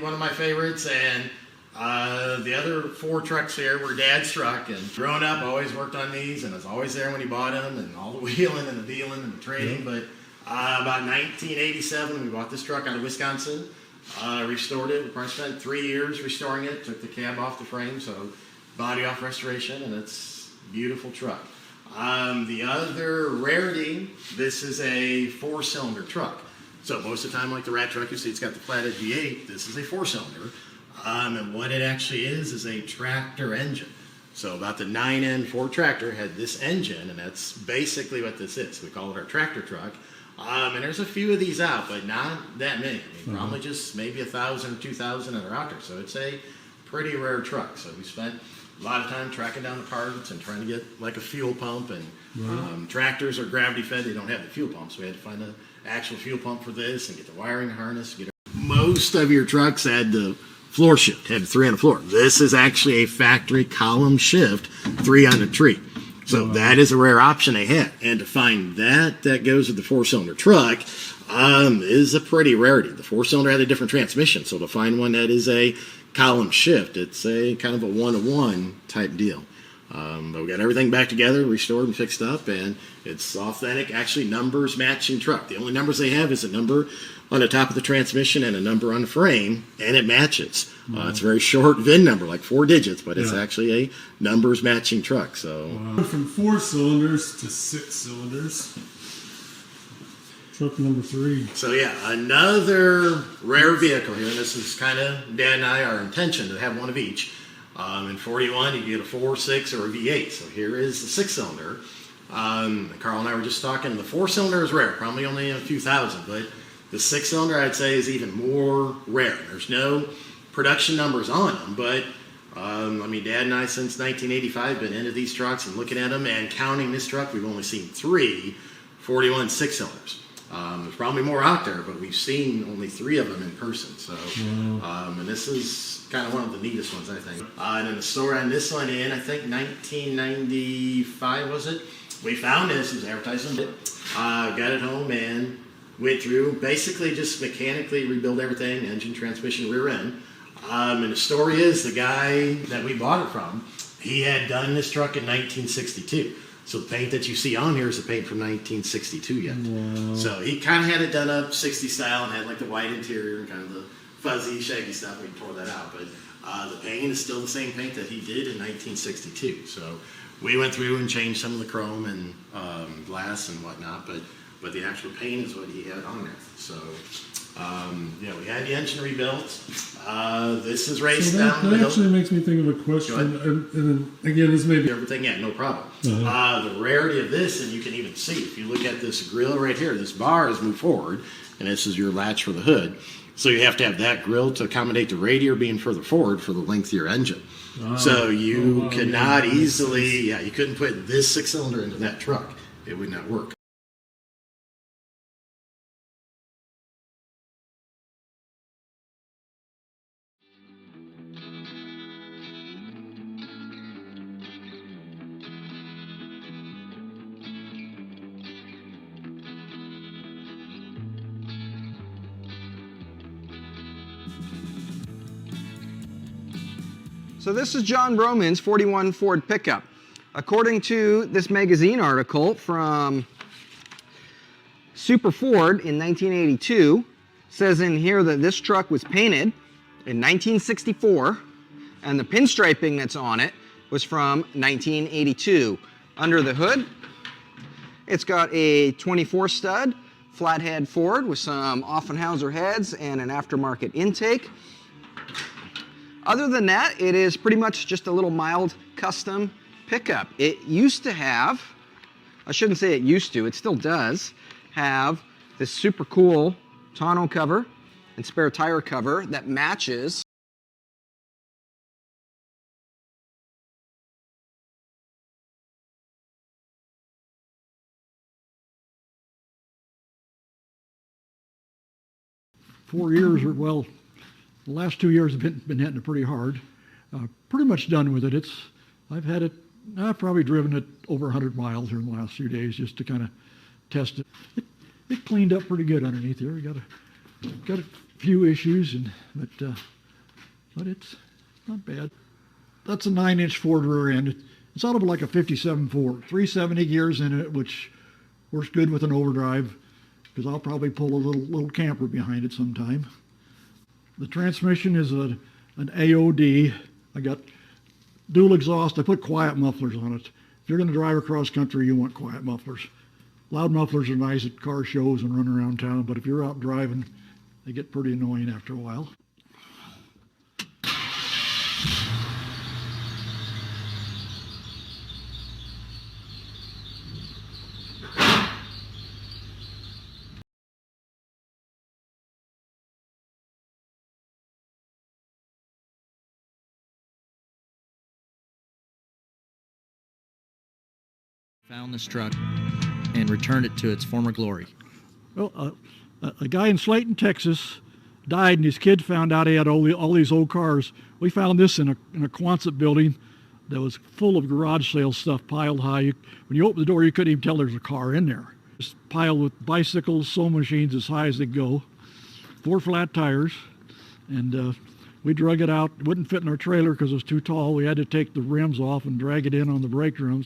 One of my favorites, and the other 4 trucks here were Dad's truck. And growing up, I always worked on these, and I was always there when he bought them, and all the wheeling and the dealing and the trading. But about 1987, we bought this truck out of Wisconsin, restored it. We probably spent 3 years restoring it. Took the cab off the frame, so body off restoration, and it's a beautiful truck. The other rarity, this is a 4-cylinder truck. So most of the time, like the rat truck, you see it's got the flathead V8. This is a 4-cylinder. And what it actually is a tractor engine. So about the 9N Ford tractor had this engine, and that's basically what this is. We call it our tractor truck. And there's a few of these out, but not that many. I mean, probably just maybe 1,000 or 2,000 that are out there. So it's a pretty rare truck. So we spent a lot of time tracking down the parts and trying to get like a fuel pump. And tractors are gravity fed. They don't have the fuel pump, so we had to find an actual fuel pump for this and get the wiring harness. Most of your trucks had the floor shift, had 3 on the floor. This is actually a factory column shift, 3 on the tree. So that is a rare option they had. And to find that goes with the 4-cylinder truck is a pretty rarity. The 4-cylinder had a different transmission, so to find one that is a column shift, it's a kind of a 1-to-1 type deal. But we got everything back together, restored and fixed up, and it's authentic, actually numbers matching truck. The only numbers they have is a number on the top of the transmission and a number on the frame, and it matches. It's a very short VIN number, like 4 digits, but it's actually a numbers matching truck. So from 4 cylinders to 6 cylinders. Truck number 3. So yeah, another rare vehicle here. And this is kind of Dad and I, our intention to have one of each. In 41, you get a 4, 6, or a V8. So here is the 6-cylinder. Carl and I were just talking. The 4-cylinder is rare, probably only a few thousand, but the 6-cylinder I'd say is even more rare. There's no production numbers on them, but I mean, Dad and I since 1985 been into these trucks and looking at them, and counting this truck, we've only seen 3 41 6-cylinders. There's probably more out there, but we've seen only 3 of them in person. So, and this is kind of one of the neatest ones, I think. And then the story on this one in, I think 1995 was it? We found this, it was advertising it, got it home and went through, basically just mechanically rebuild everything, engine, transmission, rear end. And the story is the guy that we bought it from, he had done this truck in 1962. So the paint that you see on here is the paint from 1962 yet. Wow. So he kind of had it done up 60 style and had like the white interior and kind of the fuzzy, shaggy stuff. We tore that out, but the paint is still the same paint that he did in 1962. So we went through and changed some of the chrome and glass and whatnot, but the actual paint is what he had on there. So yeah, we had the engine rebuilt. This is raced down. That actually makes me think of a question. And then, again, this may be everything. Yeah, no problem. The rarity of this, and you can even see if you look at this grill right here. This bar has moved forward, and this is your latch for the hood. So you have to have that grill to accommodate the radiator being further forward for the length of your engine. So you cannot easily, you couldn't put this 6-cylinder into that truck. It would not work. So this is John Broman's 41 Ford pickup. According to this magazine article from Super Ford in 1982, says in here that this truck was painted in 1964 and the pinstriping that's on it was from 1982. Under the hood, it's got a 24 stud flathead Ford with some Offenhauser heads and an aftermarket intake. Other than that, it is pretty much just a little mild custom pickup. It used to have, I shouldn't say it used to, it still does have this super cool tonneau cover and spare tire cover that matches the last 2 years have been hitting it pretty hard. Pretty much done with it. I've probably driven it over 100 miles here in the last few days just to kind of test it. It cleaned up pretty good underneath here. You got a few issues, but it's not bad. That's a 9-inch Ford rear end. It's out of like a 57 Ford, 370 gears in it, which works good with an overdrive, because I'll probably pull a little camper behind it sometime. The transmission is an AOD. I got dual exhaust. I put quiet mufflers on it. If you're going to drive across country, you want quiet mufflers. Loud mufflers are nice at car shows and run around town, but if you're out driving, they get pretty annoying after a while. Found this truck and returned it to its former glory. Well, a guy in Slayton, Texas, died, and his kid found out he had all these old cars. We found this in a Quonset building that was full of garage sale stuff piled high. When you open the door, you couldn't even tell there's a car in there. Just piled with bicycles, sewing machines as high as they go, 4 flat tires, and we drug it out. It wouldn't fit in our trailer because it was too tall. We had to take the rims off and drag it in on the brake drums.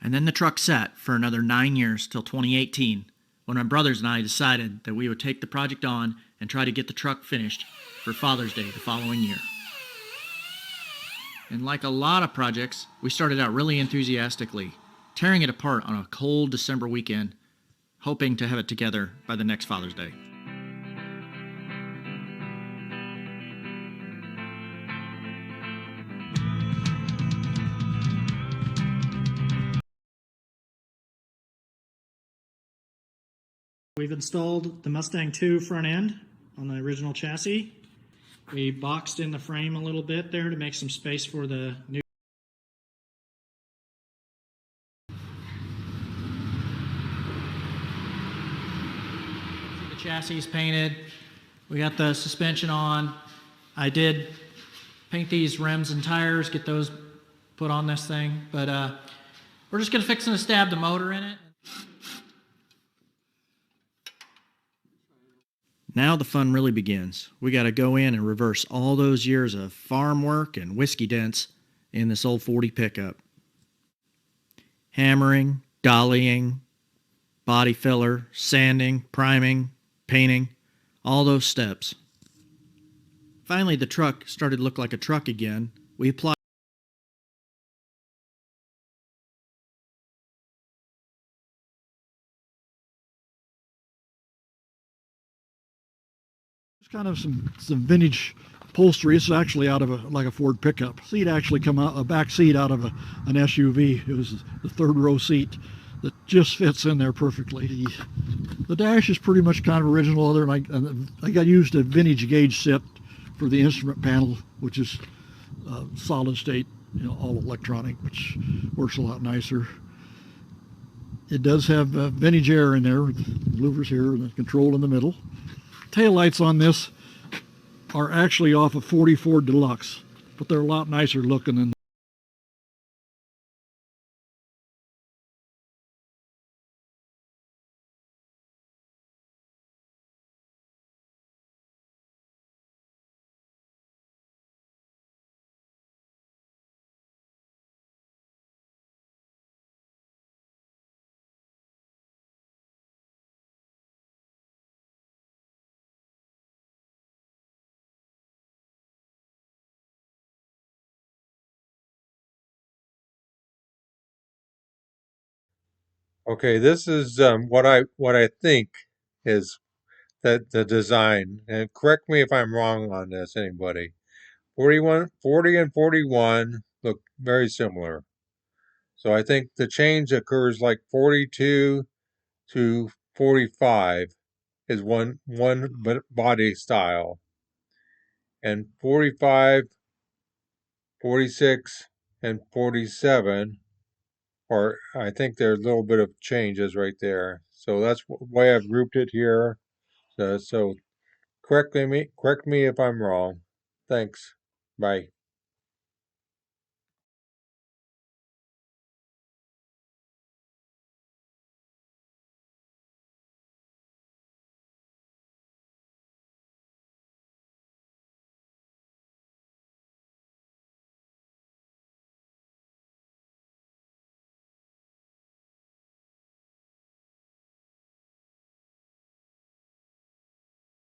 And then the truck sat for another 9 years till 2018, when my brothers and I decided that we would take the project on and try to get the truck finished for Father's Day the following year. And like a lot of projects, we started out really enthusiastically, tearing it apart on a cold December weekend, hoping to have it together by the next Father's Day. We've installed the Mustang 2 front end on the original chassis. We boxed in the frame a little bit there to make some space for the new. The chassis is painted. We got the suspension on. I did paint these rims and tires, get those put on this thing, but we're just gonna fix and stab the motor in it. Now the fun really begins. We got to go in and reverse all those years of farm work and whiskey dents in this old 40 pickup. Hammering, dollying, body filler, sanding, priming, painting, all those steps. Finally, the truck started to look like a truck again. We applied Kind of some vintage upholstery. It's actually out of a Ford pickup. Seat actually come out, a back seat out of an SUV. It was the 3rd row seat that just fits in there perfectly. The dash is pretty much kind of original, other than I got used a vintage gauge set for the instrument panel, which is solid state, all electronic, which works a lot nicer. It does have vintage air in there, the louvers here, and the control in the middle. Taillights on this are actually off a 44 Deluxe, but they're a lot nicer looking than Okay, this is what I think is that the design. And correct me if I'm wrong on this, anybody. 40 and 41 look very similar. So I think the change occurs like 42 to 45 is one body style. And 45, 46, and 47, or I think there's a little bit of changes right there. So that's why I've grouped it here. So correct me if I'm wrong. Thanks. Bye.